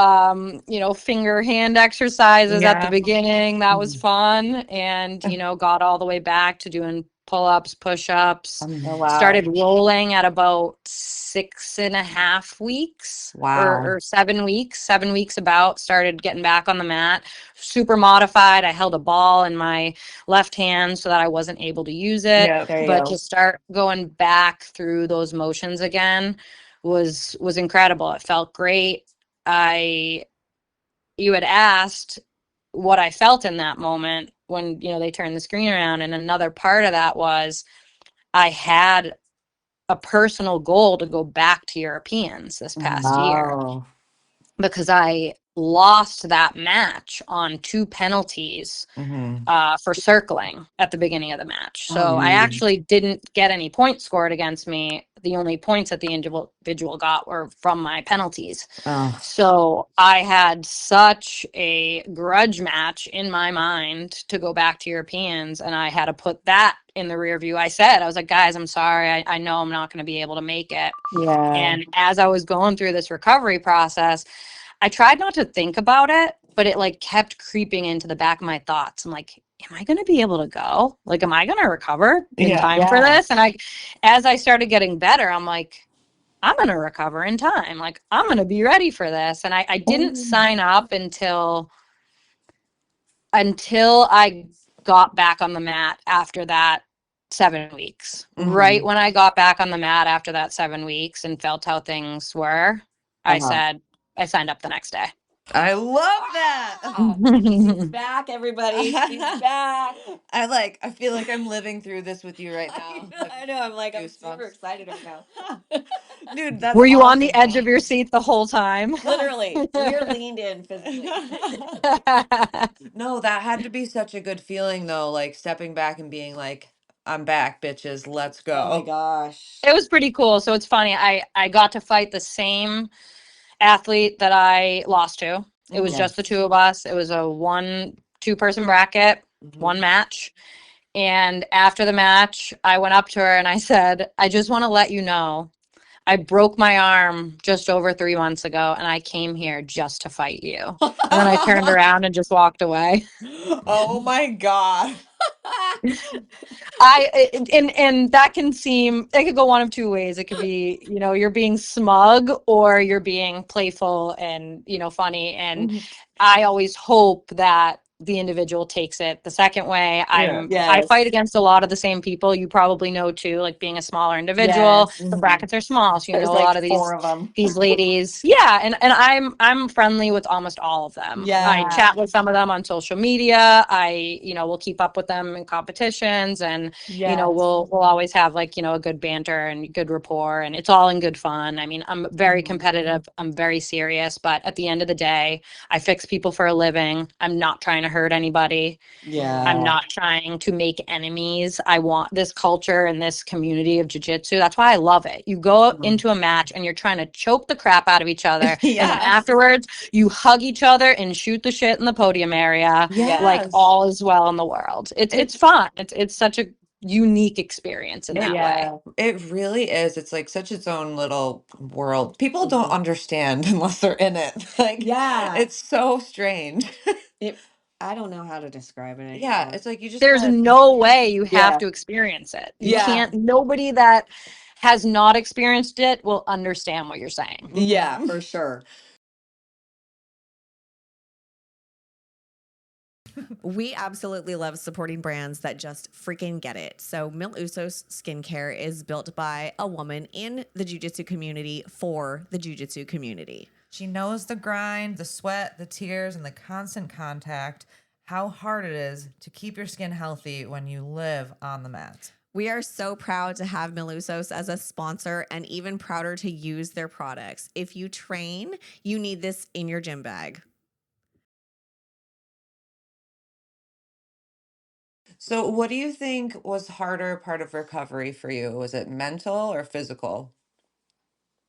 finger hand exercises at the Yeah. beginning. That was Mhm. fun. And, got all the way back to doing pull-ups, push-ups, Oh Um, wow. started rolling at about 6.5 weeks wow. or 7 weeks, 7 weeks about, started getting back on the mat, super modified. I held a ball in my left hand so that I wasn't able to use it, Yeah. There you but go. to start going back through those motions again was incredible. It felt great. I You had asked what I felt in that moment when, they turned the screen around, and another part of that was I had a personal goal to go back to Europeans this past year Wow. because I lost that match on two penalties Mhm. for circling at the beginning of the match. Oh So I man. actually didn't get any points scored against me. The only points that the individual got were from my penalties. Oh. So I had such a grudge match in my mind to go back to Europeans, and I had to put that in the rear view. I was like, guys, I'm sorry. I know I'm not going to be able to make it. Yeah. And as I was going through this recovery process, I tried not to think about it, but it like kept creeping into the back of my thoughts. I'm like, am I going to be able to go? Like, am I going to recover in Yeah. time for Yeah. this? And as I started getting better, I'm like, I'm going to recover in time. Like, I'm going to be ready for this. And I didn't sign up until I got back on the mat after that 7 weeks. Right Mhm. when I got back on the mat after that 7 weeks and felt how things were, I Uh-huh. said, I signed up the next day. I love that. She's back, everybody. She's back. I feel like I'm living through this with you right I now. know. I know. I'm like, I'm super Goosebumps. excited right now. Dude, that's Were you on the awesome edge of though. your seat the whole time? Literally, we are leaned in physically. No, that had to be such a good feeling though, like stepping back and being like, I'm back, bitches, let's Oh my go. gosh. It was pretty cool. So it's funny. I got to fight the same athlete that I lost to. It was Mhm. just the Yes. two of us. It was a two person bracket, Mhm. one match. And after the match, I went up to her and I said, I just want to let you know, I broke my arm just over 3 months ago and I came here just to fight you. And then I turned around and just walked away. Oh my God. And that can seem, it could go one of two ways. It could be, you're being smug or you're being playful and, funny. And I always hope that the individual takes it the second way. I Yes. fight against a lot of the same people. You probably know too, like being a smaller individual, Yes. the brackets are small. So There's a like lot of 4 of them. these ladies. Yeah. And I'm friendly with almost all of them. Yeah. I chat with some of them on social media. I, will keep up with them in competitions and, we'll always have like, a good banter and good rapport, and it's all in good fun. I mean, I'm very competitive. I'm very serious, but at the end of the day, I fix people for a living. I'm not trying to hurt anybody. Yeah. I'm not trying to make enemies. I want this culture and this community of jiu-jitsu. That's why I love it. You go into a match and you're trying to choke the crap out of each other. And then afterwards, you hug each other and shoot the shit in the podium area. Yes. Like all is well in the world. It's fun. It's such a unique experience in that way. It really is. It's like such its own little world. People don't understand unless they're in it. Like, it's so strange. I don't know how to describe it Yeah, anymore. it's like you just There's gotta, no way you have to experience it. You Yeah. can't, nobody that has not experienced it will understand what you're saying. Yeah, for sure. We absolutely love supporting brands that just freaking get it. So Mil Usos skincare is built by a woman in the jiu-jitsu community for the jiu-jitsu community. She knows the grind, the sweat, the tears, and the constant contact, how hard it is to keep your skin healthy when you live on the mat. We are so proud to have Mil Usos as a sponsor and even prouder to use their products. If you train, you need this in your gym bag. So what do you think was harder part of recovery for you? Was it mental or physical?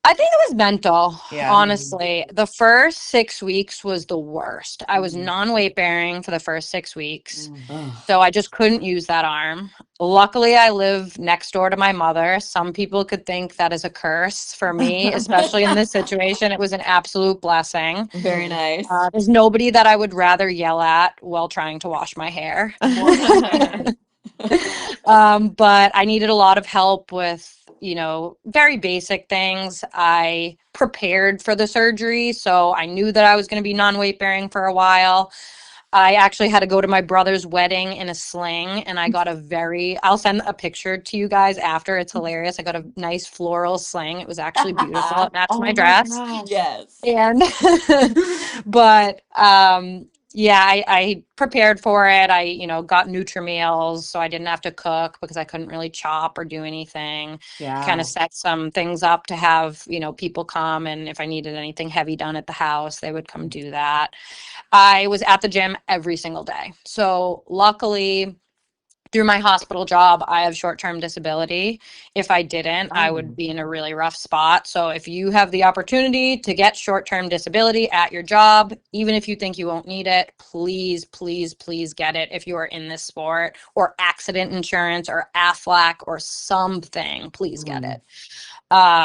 I think it was mental, Yeah. honestly. The first 6 weeks was the worst. I was non-weight bearing for the first 6 weeks. So I just couldn't use that arm. Luckily, I live next door to my mother. Some people could think that is a curse. For me, especially in this situation, it was an absolute blessing. Very nice. There's nobody that I would rather yell at while trying to wash my hair. But I needed a lot of help with, very basic things. I prepared for the surgery, so I knew that I was going to be non-weight bearing for a while. I actually had to go to my brother's wedding in a sling, and I got I'll send a picture to you guys after. It's hilarious. I got a nice floral sling. It was actually beautiful. It matched my dress. Yes. And, but, yeah, I prepared for it. I, got Nutri-Meals so I didn't have to cook because I couldn't really chop or do anything. Kind of set some things up to have, people come, and if I needed anything heavy done at the house, they would come do that. I was at the gym every single day. So luckily, through my hospital job, I have short-term disability. If I didn't, I would be in a really rough spot. So if you have the opportunity to get short-term disability at your job, even if you think you won't need it, please, please, please get it if you are in this sport, or accident insurance or AFLAC or something, please get it.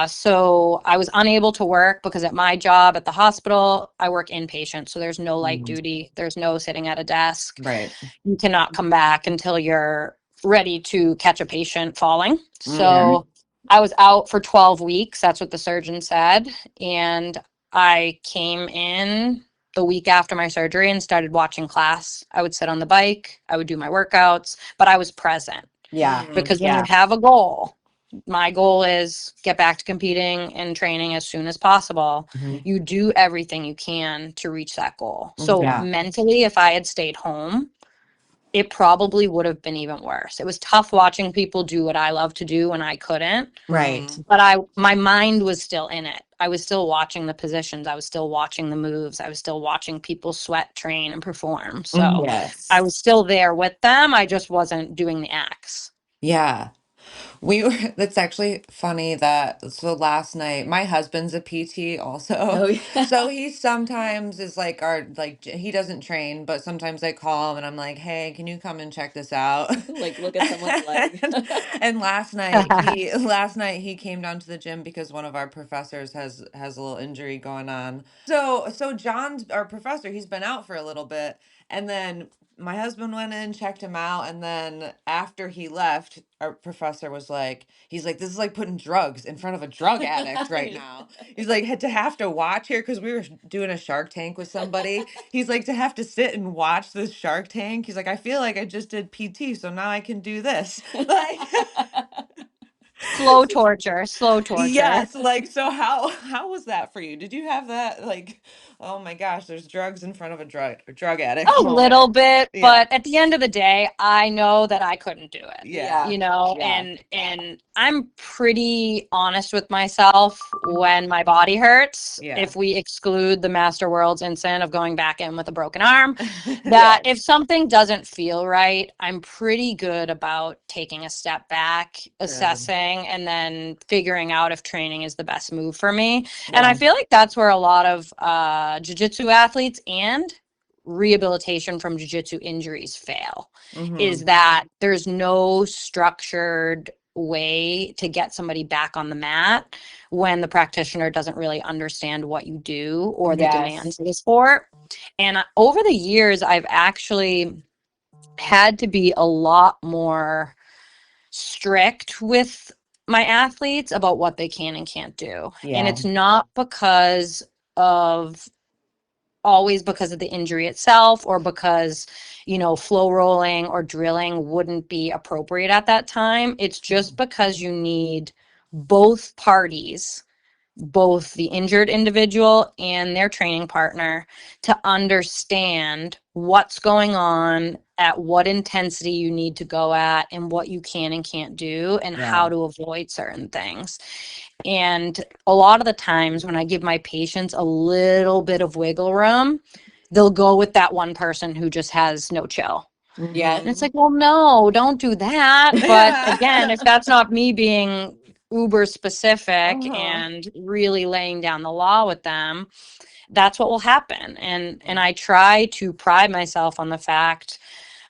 So I was unable to work because at my job at the hospital, I work inpatient. So there's no light duty. There's no sitting at a desk. Right. You cannot come back until you're ready to catch a patient falling. So I was out for 12 weeks. That's what the surgeon said. And I came in the week after my surgery and started watching class. I would sit on the bike. I would do my workouts, but I was present. Yeah. Because when you have a goal, my goal is get back to competing and training as soon as possible. You do everything you can to reach that goal. So mentally, if I had stayed home, it probably would have been even worse. It was tough watching people do what I love to do when I couldn't. Right. But my mind was still in it. I was still watching the positions. I was still watching the moves. I was still watching people sweat, train, and perform. So I was still there with them. I just wasn't doing the acts. Yeah. That's actually funny so last night, my husband's a PT also. Oh yeah. So he sometimes is like he doesn't train, but sometimes I call him and I'm like, hey, can you come and check this out? Like look at someone's leg. And last night he came down to the gym because one of our professors has a little injury going on. So John's our professor, he's been out for a little bit, and then my husband went in, checked him out, and then after he left, our professor was like, he's like, this is like putting drugs in front of a drug addict right now. He's like, had to have to watch here because we were doing a Shark Tank with somebody. He's like, to have to sit and watch this Shark Tank. He's like, I feel like I just did PT, so now I can do this. Like, Slow torture, slow torture. yes, like so how was that for you? Did you have that like, oh my gosh, there's drugs in front of a drug addict A moment? little bit, Yeah. but at the end of the day, I know that I couldn't do it. Yeah. Yeah. You know, Yeah. and I'm pretty honest with myself when my body hurts, Yeah. if we exclude the Master Worlds incident of going back in with a broken arm, that Yes. if something doesn't feel right, I'm pretty good about taking a step back, Good. assessing, and then figuring out if training is the best move for me. And I Yeah. feel like that's where a lot of jiu-jitsu athletes and rehabilitation from jiu-jitsu injuries fail, is Mm-hmm. that there's no structured way to get somebody back on the mat when the practitioner doesn't really understand what you do or the Yes. demands of the sport. And over the years, I've actually had to be a lot more strict with my athletes about what they can and can't do. And Yeah. it's not of always because of the injury itself or because, flow rolling or drilling wouldn't be appropriate at that time. It's just because you need both parties, both the injured individual and their training partner, to understand what's going on, at what intensity you need to go at, and what you can and can't do, and Yeah. how to avoid certain things. And a lot of the times when I give my patients a little bit of wiggle room, they'll go with that one person who just has no chill. And it's Mm-hmm. like, well, no, don't do that. But again, if Yeah. that's not me being uber specific Uh-huh. and really laying down the law with them, that's what will happen. And I try to pride myself on the fact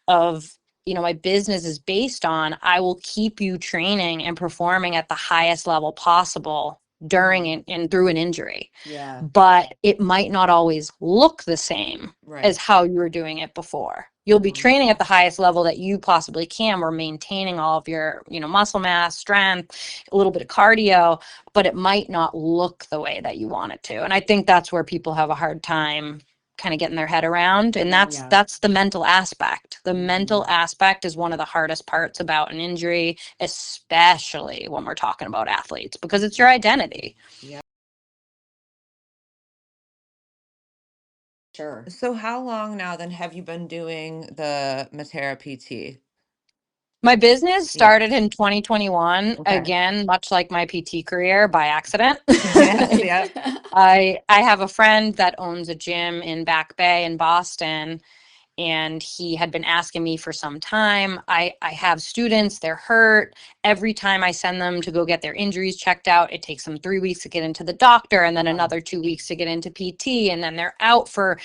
of, my business is based on, I will keep you training and performing at the highest level possible during Mm-hmm. and through an injury, Yeah. but it might not always look the same as Right. how you were doing it before. You'll be Mm-hmm. training at the highest level that you possibly can. We're maintaining all of your, muscle mass, strength, a little bit of cardio, but it might not look the way that you want it to. And I think that's where people have a hard time kind of getting their head around. And that's Yeah. that's the mental aspect. The Mm-hmm. mental aspect is one of the hardest parts about an injury, especially when we're talking about athletes, because it's your identity. Yeah. Sure. So how long now then have you been doing the Matera PT? My business started Yes. in 2021, Okay. again, much like my PT career, by accident. Yes. Nice. Yep. I have a friend that owns a gym in Back Bay in Boston, and he had been asking me for some time. I have students, they're hurt. Every time I send them to go get their injuries checked out, it takes them 3 weeks to get into the doctor, and then Wow. another 2 weeks to get into PT, and then they're out for,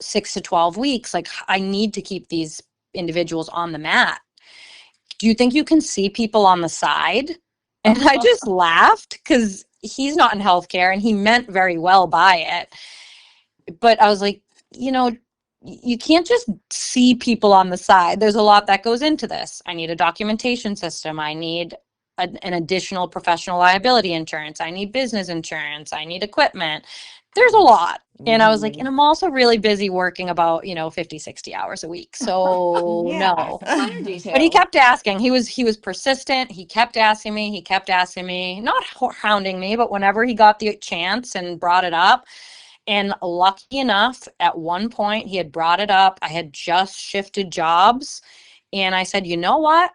6 to 12 weeks. Like, I need to keep these individuals on the mat. Do you think you can see people on the side? And I just laughed because he's not in healthcare and he meant very well by it. But I was like, you can't just see people on the side. There's a lot that goes into this. I need a documentation system. I need an additional professional liability insurance. I need business insurance. I need equipment. There's a lot. And I was like, Mhm. and I'm also really busy working about, 50, 60 hours a week. So Yeah. no. Minor But he details. kept asking. He was persistent. He kept asking me. He kept asking me, not hounding me, but whenever he got the chance and brought it up. And lucky enough, at one point he had brought it up. I had just shifted jobs. And I said, you know what?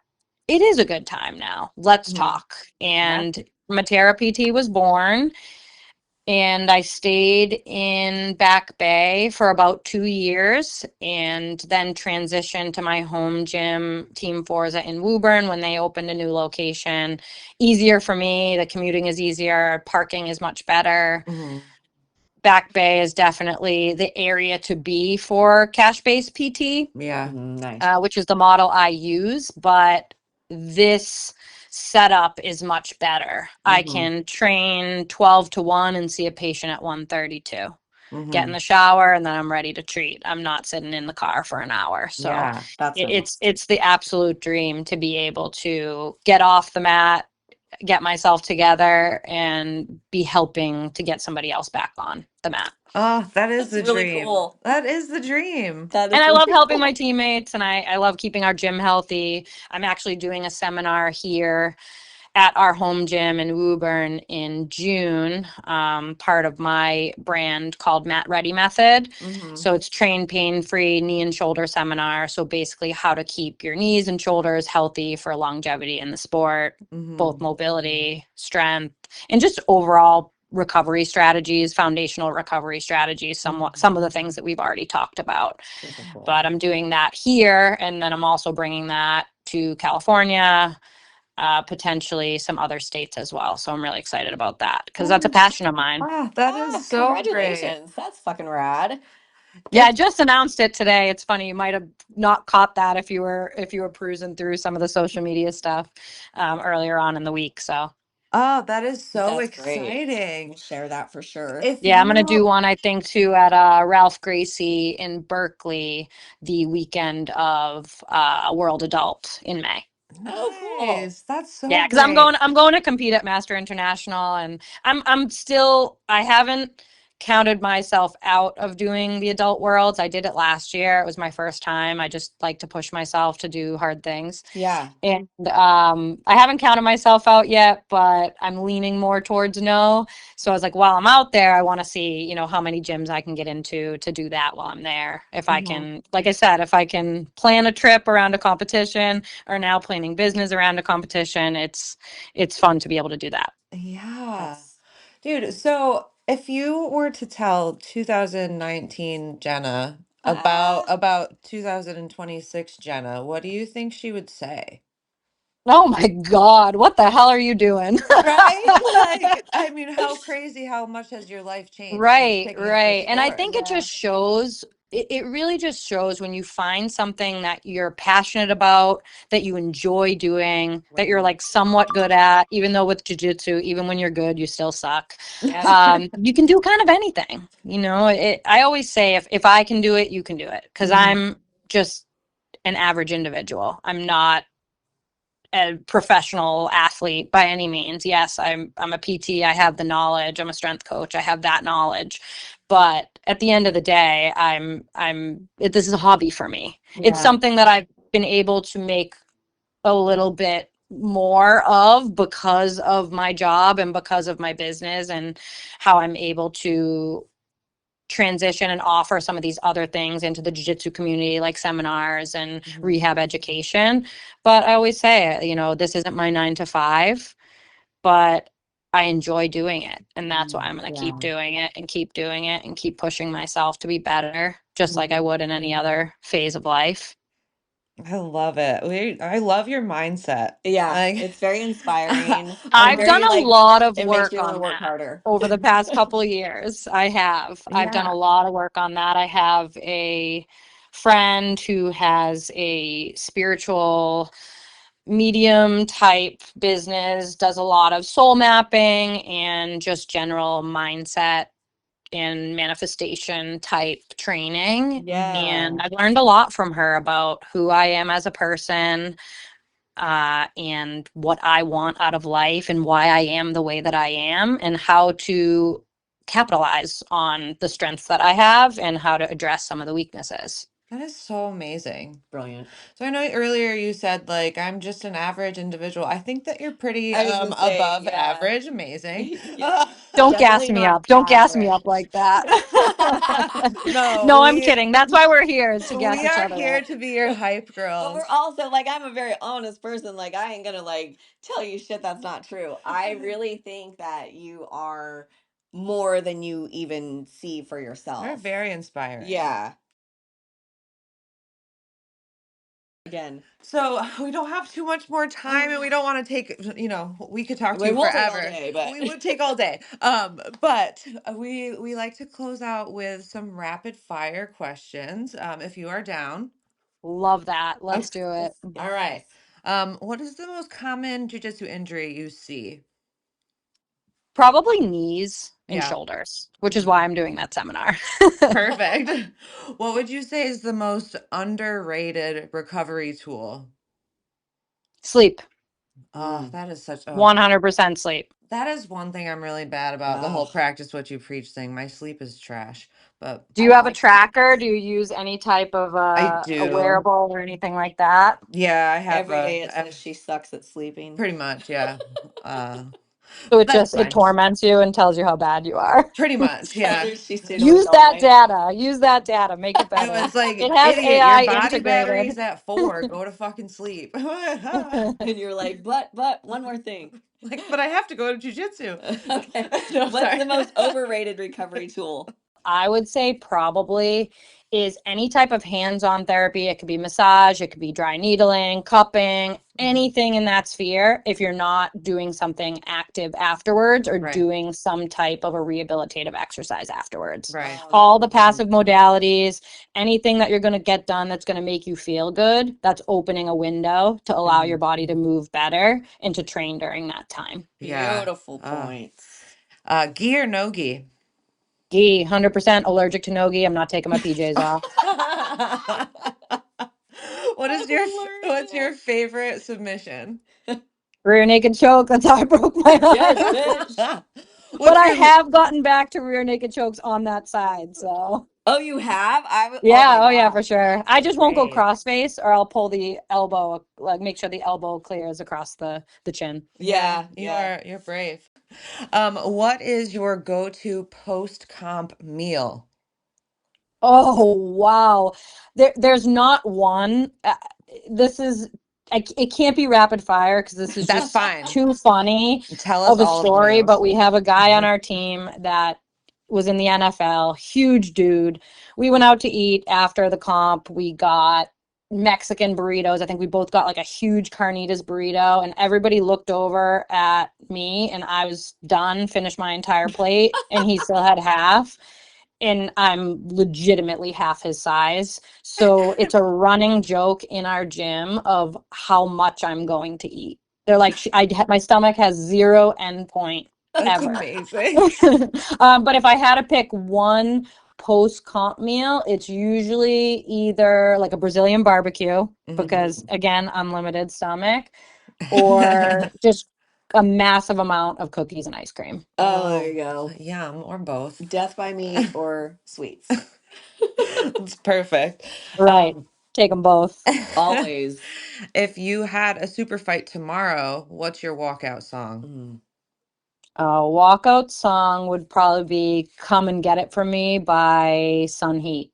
It is a good time now. Let's Mhm. talk. Yeah. And Matera PT was born. and I stayed in Back Bay for about 2 years and then transitioned to my home gym, Team Forza in Woburn, when they opened a new location. Easier for me. The commuting is easier. Parking is much better. Mhm. Back Bay is definitely the area to be for cash-based PT, Yeah. Nice. which is the model I use. But this setup is much better. I Mhm. can train 12 to 1 and see a patient at 1:32. Get in Mhm. the shower and then I'm ready to treat. I'm not sitting in the car for an hour. So Yeah. That's nice. it's the absolute dream to be able to get off the mat, get myself together, and be helping to get somebody else back on the mat. Oh, that is That's the really dream. cool. That is the dream. That And is I love really helping my cool. teammates, and I love keeping our gym healthy. I'm actually doing a seminar here at our home gym in Woburn in June, part of my brand called Mat Ready Method. Mhm. So it's train pain free knee and shoulder seminar. So basically, how to keep your knees and shoulders healthy for longevity in the sport, both Mhm. mobility, strength, and just overall recovery strategies, foundational recovery strategies, some of the things that we've already talked about. Super cool. But I'm doing that here, and then I'm also bringing that to California, potentially some other states as well. So I'm really excited about that because That that's a is passion of mine. that is so great. Congratulations. That's fucking rad. Yeah, I It's just announced it today. It's funny, you might have not caught that if you were perusing through some of the social media stuff earlier on in the week. So that is so That's great. exciting. We'll share that for sure. If yeah, I'm gonna do you one I think too at Ralph Gracie in Berkeley the weekend of World Adult in May. Oh, cool. Nice. That's so Yeah, because great. I'm going to compete at Master International, and I'm still, I haven't counted myself out of doing the adult worlds. I did it last year. It was my first time. I just like to push myself to do hard things. Yeah. And I haven't counted myself out yet, but I'm leaning more towards no. So I was like, while I'm out there, I want to see, how many gyms I can get into to do that while I'm there. If I Mhm. can, like I said, if I can plan a trip around a competition, or now planning business around a competition, it's fun to be able to do that. Yeah. That's Dude, so if you were to tell 2019 Jenna ah. about 2026 Jenna, what do you think she would say? Oh my God, what the hell are you doing? Right? Like, I mean, how crazy, how much has your life changed since Right, picking up this right. And I sport? think it Yeah. just shows, it really just shows when you find something that you're passionate about, that you enjoy doing, that you're Right. like somewhat good at, even though with jujitsu, even when you're good, you still suck. Yep. You can do kind of anything, I always say if I can do it, you can do it. Because Mhm. I'm just an average individual. I'm not a professional athlete by any means. Yes, I'm a PT. I have the knowledge. I'm a strength coach. I have that knowledge. But at the end of the day, this is a hobby for me. It's Yeah. something that I've been able to make a little bit more of because of my job and because of my business, and how I'm able to transition and offer some of these other things into the jiu-jitsu community, like seminars and Mhm. rehab education. But I always say, this isn't my 9 to 5, but I enjoy doing it. And that's why I'm going to keep Yeah. doing it and keep doing it and keep pushing myself to be better, just like I Mhm. would in any other phase of life. I love it. I love your mindset. Yeah. Like, It's very inspiring and I've done very a like lot of it makes work you want to on work that harder. over the past couple of years. I have. I've done yeah. a lot of work on that. I have a friend who has a spiritual medium type business, does a lot of soul mapping and just general mindset and manifestation type training. Yeah. And I've learned a lot from her about who I am as a person, and what I want out of life and why I am the way that I am, and how to capitalize on the strengths that I have and how to address some of the weaknesses. That is so amazing. Brilliant. So I know earlier you said like I'm just an average individual. I think that you're pretty I was gonna say, above yeah. average. Amazing. Yeah. Don't gas Definitely me not up. Don't gas me up average. like that. No, No, I'm kidding. That's why we're here, is to gas we each are other here up. to be your hype But we're girls. also like, I'm a very honest person. Like, I ain't gonna like tell you shit that's not true. I really think that you are more than you even see for They're yourself. very inspiring. Yeah. Again. So we don't have too much more time, and we don't want to take, we could talk to We you will take all forever. day, but We would take all day. But we like to close out with some rapid fire questions. If you are down. Love that. Let's Okay. do it. All right. What is the most common jiu-jitsu injury you see? Probably knees and Yeah. shoulders, which is why I'm doing that seminar. Perfect. What would you say is the most underrated recovery tool? Sleep. Oh, that is 100% sleep. that is one thing I'm really bad about, the whole Ugh. practice what you preach thing. My sleep is trash, but Do I you have a like tracker? Do you use any type of I a do. wearable or anything like that? Yeah, I have every day it I have says she sucks at sleeping. pretty much, yeah. Uh, So that's it fine. torments you and tells you how bad you are. Pretty much, Tells yeah. her she's doing Use all that right. data. Use that data. Make it It better. was like, It has idiot, your AI body integrated. battery's at 4. Go to fucking sleep. And you're like, but one more thing. Like, but I have to go to jujitsu. Okay. No, What's sorry. the most overrated recovery tool? I would say probably is any type of hands-on therapy. It could be massage, it could be dry needling, cupping, anything in that sphere. If you're not doing something active afterwards or Right. doing some type of a rehabilitative exercise afterwards. Right. Oh, All the passive modalities, anything that you're going to get done that's going to make you feel good, that's opening a window to allow your body to move better and to train during that time. Yeah. beautiful points. Gi or no gi? Gi, 100% allergic to no gi. I'm not taking my PJs off. What's your favorite submission? Rear naked choke. That's how I broke my Yes, arm. bitch. But What's I your have gotten back to rear naked chokes on that side. So Oh, you have? Oh yeah, my oh yeah, for gosh. sure. I just won't go Brave. crossface, or I'll pull the elbow, like make sure the elbow clears across the chin. Yeah, you're brave. What is your go-to post-comp meal? Oh wow, there's not one. This is it can't be rapid fire because this is That's just fine. too funny Tell us of a all of the story. But meals. we have a guy on our team that was in the NFL, huge dude. We went out to eat after the comp. We got Mexican burritos. I think we both got like a huge carnitas burrito, and everybody looked over at me, and I was done, finished my entire plate, and he still had half. And I'm legitimately half his size. So it's a running joke in our gym of how much I'm going to eat. They're like, my stomach has zero endpoint That's ever. amazing. But if I had to pick one post comp meal, it's usually either like a Brazilian barbecue, because again, unlimited stomach, or just a massive amount of cookies and ice cream. Oh, there you go. Yum, or both. Death by meat or sweets. It's perfect. Right. Take them both. Always. If you had a super fight tomorrow, what's your walkout song? Mm. A walkout song would probably be Come and Get It From Me by Sun Heat.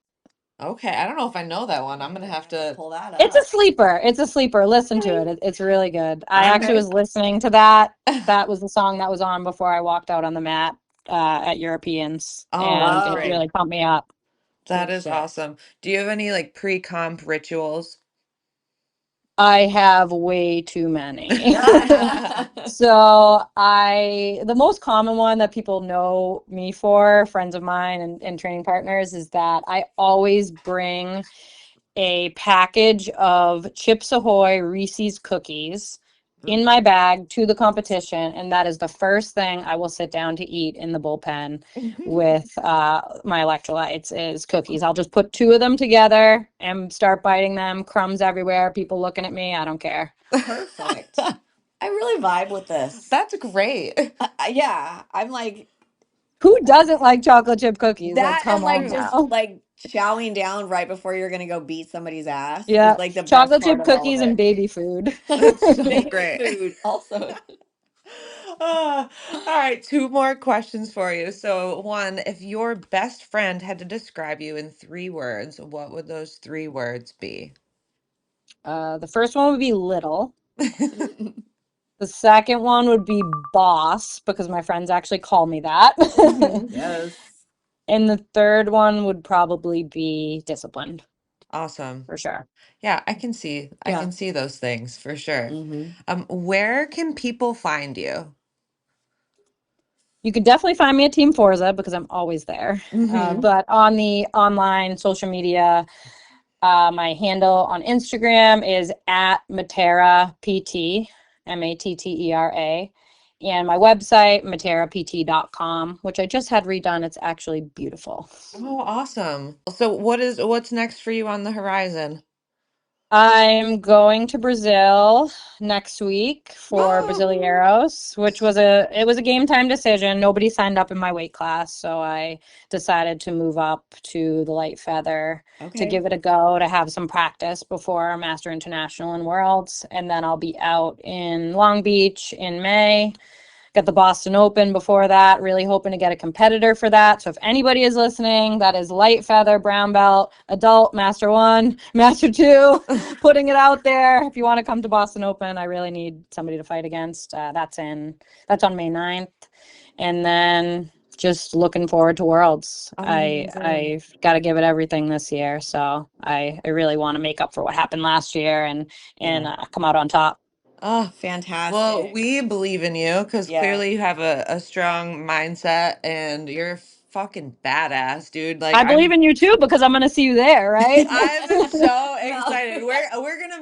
Okay, I don't know if I know that one. I'm gonna have to. Pull that It's a up. sleeper. It's a sleeper. Listen to Okay. it. It's really good. I All actually right. was listening to that. That was the song that was on before I walked out on the mat at Europeans, Oh, and that's it great. really pumped me up. That Good is shit. awesome. Do you have any like pre-comp rituals? I have way too many. Okay. So the most common one that people know me for, friends of mine and training partners, is that I always bring a package of Chips Ahoy Reese's cookies in my bag to the competition, and that is the first thing I will sit down to eat in the bullpen with my electrolytes is cookies. I'll just put two of them together and start biting them, crumbs everywhere, people looking at me, I don't care. Perfect. I really vibe with this. That's great. Yeah, I'm like Who doesn't like chocolate chip cookies? Like, that, and come like on True. just now. like chowing down right before you're gonna go beat somebody's ass is Yeah, like the best chocolate part chip of all of cookies and it. baby food. That's so Baby great. food also. All right, two more questions for you. So, one, if your best friend had to describe you in 3 words, what would those 3 words be? The first one would be little. The The second one would be boss, because my friends actually call me that. Yes. And the third one would probably be disciplined, Awesome. for sure. Yeah, I can see Yeah. those things for sure. Mm-hmm. Where can people find you? You could definitely find me at Team Forza because I'm always there. Mm-hmm. But on the online social media, my handle on Instagram is at Mattera PT, Mattera. And my website, matterapt.com, which I just had redone. It's actually beautiful. Oh, awesome. So what's next for you on the horizon? I'm going to Brazil next week for Brasileiros, which was a game time decision. Nobody signed up in my weight class, so I decided to move up to the light feather to Okay. give it a go, to have some practice before Master International and Worlds, and then I'll be out in Long Beach in May. Got the Boston Open before that, really hoping to get a competitor for that. So if anybody is listening, that is light feather, brown belt, adult, master 1, master 2, putting it out there. If you want to come to Boston Open, I really need somebody to fight against. That's on May 9th. And then just looking forward to Worlds. Amazing. I've got to give it everything this year. So I really want to make up for what happened last year and come out on top. Oh, Fantastic. well, we believe in you because Yeah. clearly you have a strong mindset and you're fucking badass, dude. Like I believe in you too because I'm going to see you there, right? I'm so No. excited. We're gonna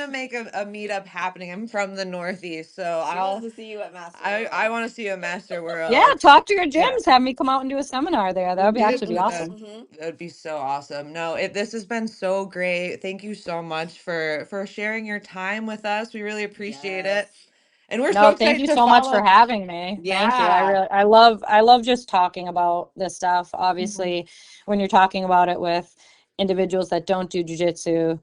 make a meetup happening. I'm from the Northeast, so She wants to see you at Master I World. want to see a Master World. Yeah, talk to your gyms. Yeah. Have me come out and do a seminar there. That would actually be awesome. Mm-hmm. That would be so awesome. No, this has been so great. Thank you so much for sharing your time with us. We really appreciate Yes. it. And we're so No, thank excited you to so much for follow. having me. Thank you. Yeah. I love just talking about this stuff. Obviously, when you're talking about it with individuals that don't do jujitsu,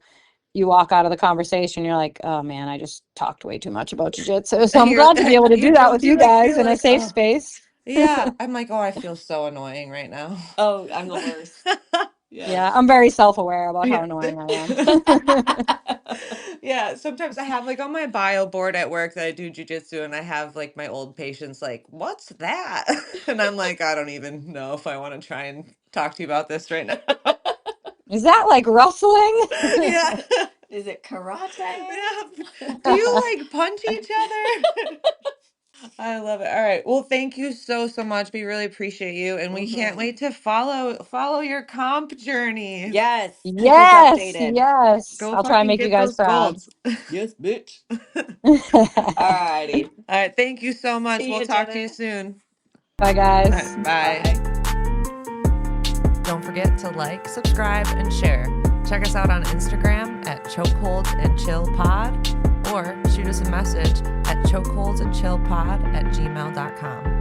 you walk out of the conversation, you're like, oh man, I just talked way too much about jujitsu. So I'm glad to be able to do that with you guys in a safe space. Yeah, I'm like, oh, I feel so annoying right now. Oh, I'm the worst. Yeah, I'm very self-aware about how Yeah. annoying I am. Yeah, sometimes I have like on my bio board at work that I do jujitsu, and I have like my old patients like, "What's that?" And I'm like, I don't even know if I want to try and talk to you about this right now. Is that like rustling? Yeah. Is it karate? Yeah. Do you like punch each other? I love it. All right. Well, thank you so much. We really appreciate you, and we can't wait to follow your comp journey. Yes. Keep us Yes, updated. yes. Go I'll try and fucking make you get guys those proud. golds. Yes, bitch. Bye, Alrighty. All right. Thank you so much. See We'll you, talk to you Jenna. soon. All guys. right, bye. Bye. Don't forget to like, subscribe, and share. Check us out on Instagram at chokeholdsandchillpod or shoot us a message at chokeholdsandchillpod@gmail.com.